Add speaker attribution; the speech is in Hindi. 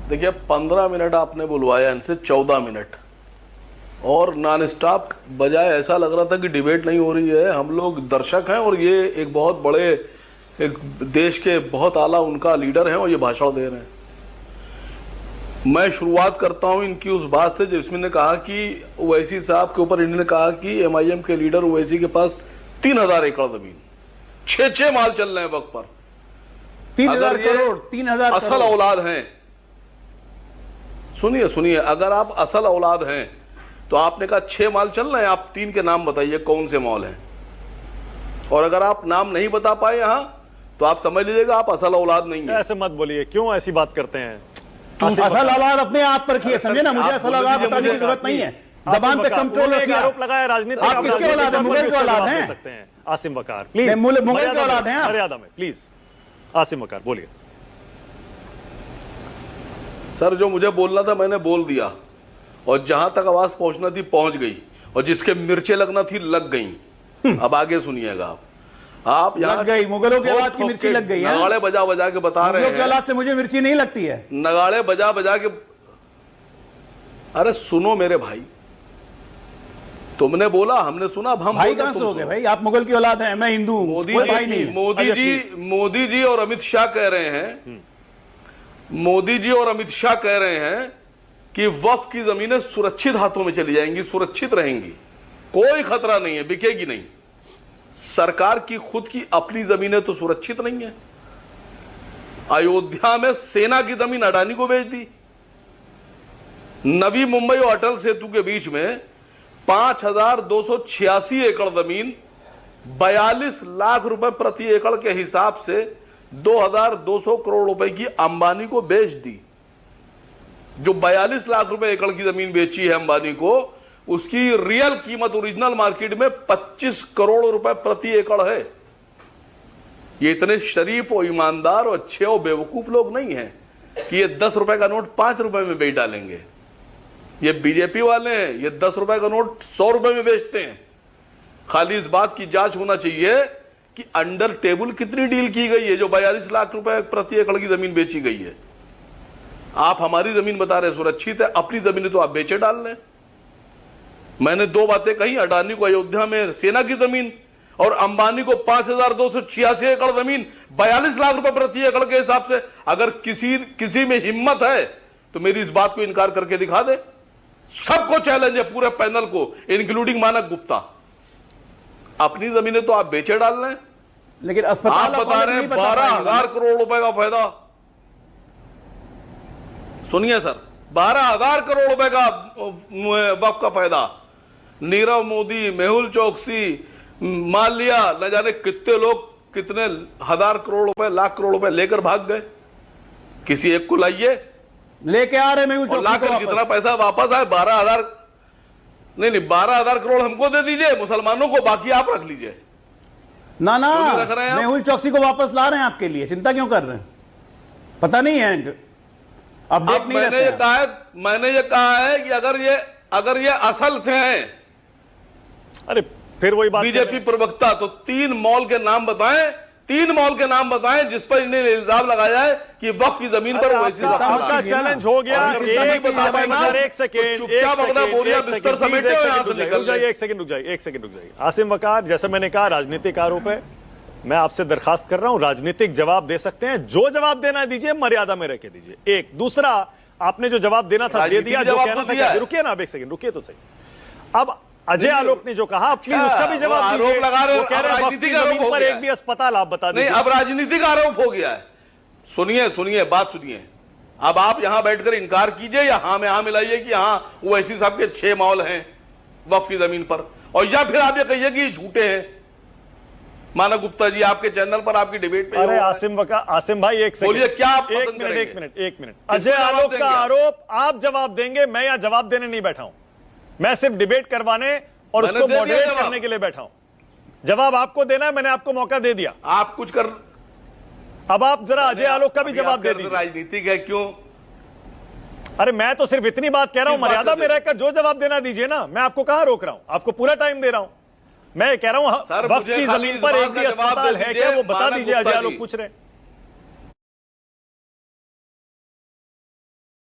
Speaker 1: देखिए 15 मिनट आपने बुलवाया इनसे, 14 मिनट और नॉन स्टॉप बजाय ऐसा लग रहा था कि डिबेट नहीं हो रही है। हम लोग दर्शक हैं और ये एक बहुत बड़े, एक देश के बहुत आला उनका लीडर हैं और ये भाषण दे रहे हैं। मैं शुरुआत करता हूं इनकी उस बात से जिसमें ने कहा कि ओवैसी साहब के ऊपर इन्होंने कहा कि एमआईएम के लीडर ओवैसी के पास 3000 एकड़ जमीन, 6 माल चल रहे हैं वक्त पर,
Speaker 2: 3000 करोड़, 3000
Speaker 1: असल औलाद हैं। सुनिए, अगर आप असल औलाद हैं तो आपने कहा 6 माल चल रहे हैं, आप 3 के नाम बताइए कौन से मॉल हैं। और अगर आप नाम नहीं बता पाए यहां तो आप समझ लीजिएगा आप असल औलाद नहीं है।
Speaker 3: ऐसे मत बोलिए, क्यों ऐसी बात करते हैं?
Speaker 2: असल औलाद अपने आप पर रखिए, समझे ना, मुझे असल औलाद बताने की जरूरत नहीं है। जबान पे कंट्रोल रखिए।
Speaker 3: आरोप लगाया राजनीति,
Speaker 2: आप किसके औलाद हैं? मुगल के औलाद हैं
Speaker 3: सकते हैं। आसिम वकार प्लीज,
Speaker 2: मुगल के औलाद हैं,
Speaker 3: मर्यादा में प्लीज। आसिम वकार बोलिए।
Speaker 1: सर जो मुझे बोलना था मैंने बोल दिया और जहां तक आवाज पहुंचना थी पहुंच गई और जिसके मिर्चे लगना थी लग गई। अब आगे सुनिएगा आप यहाँ
Speaker 2: लग गई, मुगलों के औलाद की मिर्ची लग गई है।
Speaker 1: नगाड़े बजा बजा के बता रहे हैं,
Speaker 2: मुगलों के औलाद से मुझे मिर्ची नहीं लगती है।
Speaker 1: नगाड़े बजा बजा के, अरे सुनो मेरे भाई, तुमने बोला हमने सुना, अब हम
Speaker 2: भाई कहां से हो गए भाई? आप मुगल की औलाद हैं, मैं हिंदू हूं।
Speaker 1: मोदी जी और अमित शाह कह रहे हैं, मोदी जी और अमित शाह कह रहे हैं कि वक्फ की जमीनें सुरक्षित हाथों में चली जाएंगी, सुरक्षित रहेंगी, कोई खतरा नहीं है, बिकेगी नहीं। सरकार की खुद की अपनी जमीनें तो सुरक्षित नहीं है। अयोध्या में सेना की जमीन अडानी को बेच दी। नवी मुंबई और अटल सेतु के बीच में 5286 एकड़ जमीन 42 लाख रुपए प्रति एकड़ के हिसाब से 2200 करोड़ रुपए की अंबानी को बेच दी। जो 42 लाख रुपए एकड़ की जमीन बेची है अंबानी को, उसकी रियल कीमत ओरिजिनल मार्केट में 25 करोड़ रुपए प्रति एकड़ है। ये इतने शरीफ और ईमानदार और अच्छे और बेवकूफ लोग नहीं हैं कि ये 10 रुपए का नोट 5 रुपए में बेच डालेंगे। ये बीजेपी वाले हैं, ये 10 रुपए का नोट 100 रुपए में बेचते हैं। खाली इस बात की जांच होना चाहिए कि अंडर टेबल कितनी डील की गई है जो 42 लाख रुपए प्रति एकड़ की जमीन बेची गई है। आप हमारी जमीन बता रहे सुरक्षित है, अपनी जमीन तो आप बेचे डाल रहे हैं। मैंने 2 बातें कही, अडानी को अयोध्या में सेना की जमीन और अंबानी को 5286 एकड़ जमीन 42 लाख रुपए प्रति एकड़ के हिसाब से। अगर किसी में हिम्मत है तो मेरी इस बात को इनकार करके दिखा दे। सबको चैलेंज है, पूरे पैनल को, इंक्लूडिंग मानक गुप्ता। अपनी जमीनें तो आप बेचे डाल रहे हैं,
Speaker 2: लेकिन अस्पताल
Speaker 1: आप बता रहे हैं 12,000 करोड़ रुपए का फायदा। सुनिए सर, 12,000 करोड़ रुपए का वक्फ का फायदा। नीरव मोदी, मेहुल चौकसी, माल्या, न जाने कितने लोग कितने हजार करोड़ रुपए, लाख करोड़ रुपए लेकर भाग गए। किसी एक को लाइए,
Speaker 2: लेके आ रहे मेहुल चौकसी
Speaker 1: लाकर जितना पैसा वापस आए 12,000 नहीं 12,000 करोड़ हमको दे दीजिए, मुसलमानों को, बाकी आप रख लीजिए।
Speaker 2: ना
Speaker 1: रख रहे हैं
Speaker 2: मेहुल चौकसी को वापस ला रहे हैं आपके लिए, चिंता क्यों कर रहे हैं? पता नहीं है, अपडेट नहीं रहते हैं।
Speaker 1: मैंने ये कहा है कि अगर ये असल से हैं,
Speaker 3: अरे फिर वही बात,
Speaker 1: बीजेपी प्रवक्ता, तो 3 मॉल के नाम बताएं, 3 मॉल के नाम बताएं जिस पर इन्हें इल्जाम लगाया है कि वक्फ की जमीन पर वैसी
Speaker 3: आपका चैलेंज हो गया। एक सेकंड रुक जाइए। आसिम वकार, जैसे मैंने कहा राजनीतिक आरोप है, मैं आपसे दरखास्त कर रहा हूं, राजनीतिक जवाब दे सकते हैं, जो जवाब देना दीजिए, मर्यादा में रह के दीजिए। एक दूसरा, आपने जो जवाब देना था दे दिया, जो कहना था, रुकिए ना, अब एक सेकंड रुकिए तो सही। अब अजय आलोक ने जो कहा, प्लीज उसका भी जवाब दीजिए।
Speaker 1: आरोप लगा रहे हो,
Speaker 3: कह रहे हैं राजनीतिक आरोप पर एक भी अस्पताल आप बता दीजिए।
Speaker 1: नहीं, अब राजनीतिक आरोप हो गया है। सुनिए बात सुनिए। अब आप यहां बैठकर इनकार कीजिए या हाँ में हाँ मिलाइए कि हाँ ओवैसी साहब के 6 मॉल हैं वक्फ की जमीन पर, और या फिर आप ये कहिए कि झूठे हैं। मानक गुप्ता जी आपके चैनल पर आपकी डिबेट पे।
Speaker 3: अरे आसिम भाई एक सेकंड
Speaker 1: बोलिए, क्या आप
Speaker 3: एक मिनट। अजय आलोक का आरोप आप जवाब देंगे, मैं यहां जवाब देने नहीं बैठा हूं, मैं सिर्फ डिबेट करवाने और उसको मॉडरेट करने के लिए बैठा हूं। जवाब आपको देना है, मैंने आपको मौका दे दिया,
Speaker 1: आप कुछ कर।
Speaker 3: अब आप जरा अजय आलोक का भी जवाब दे दीजिए।
Speaker 1: राजनीतिक है क्यों?
Speaker 3: अरे मैं तो सिर्फ इतनी बात कह रहा हूं, मर्यादा में रहकर जो जवाब देना दीजिए ना, मैं आपको कहां रोक रहा हूं, आपको पूरा टाइम दे रहा हूं। मैं कह रहा हूं वक्फ की जमीन पर एक भी अस्पताल है क्या, वो बता दीजिए। अजय आलोक पूछ रहे हैं।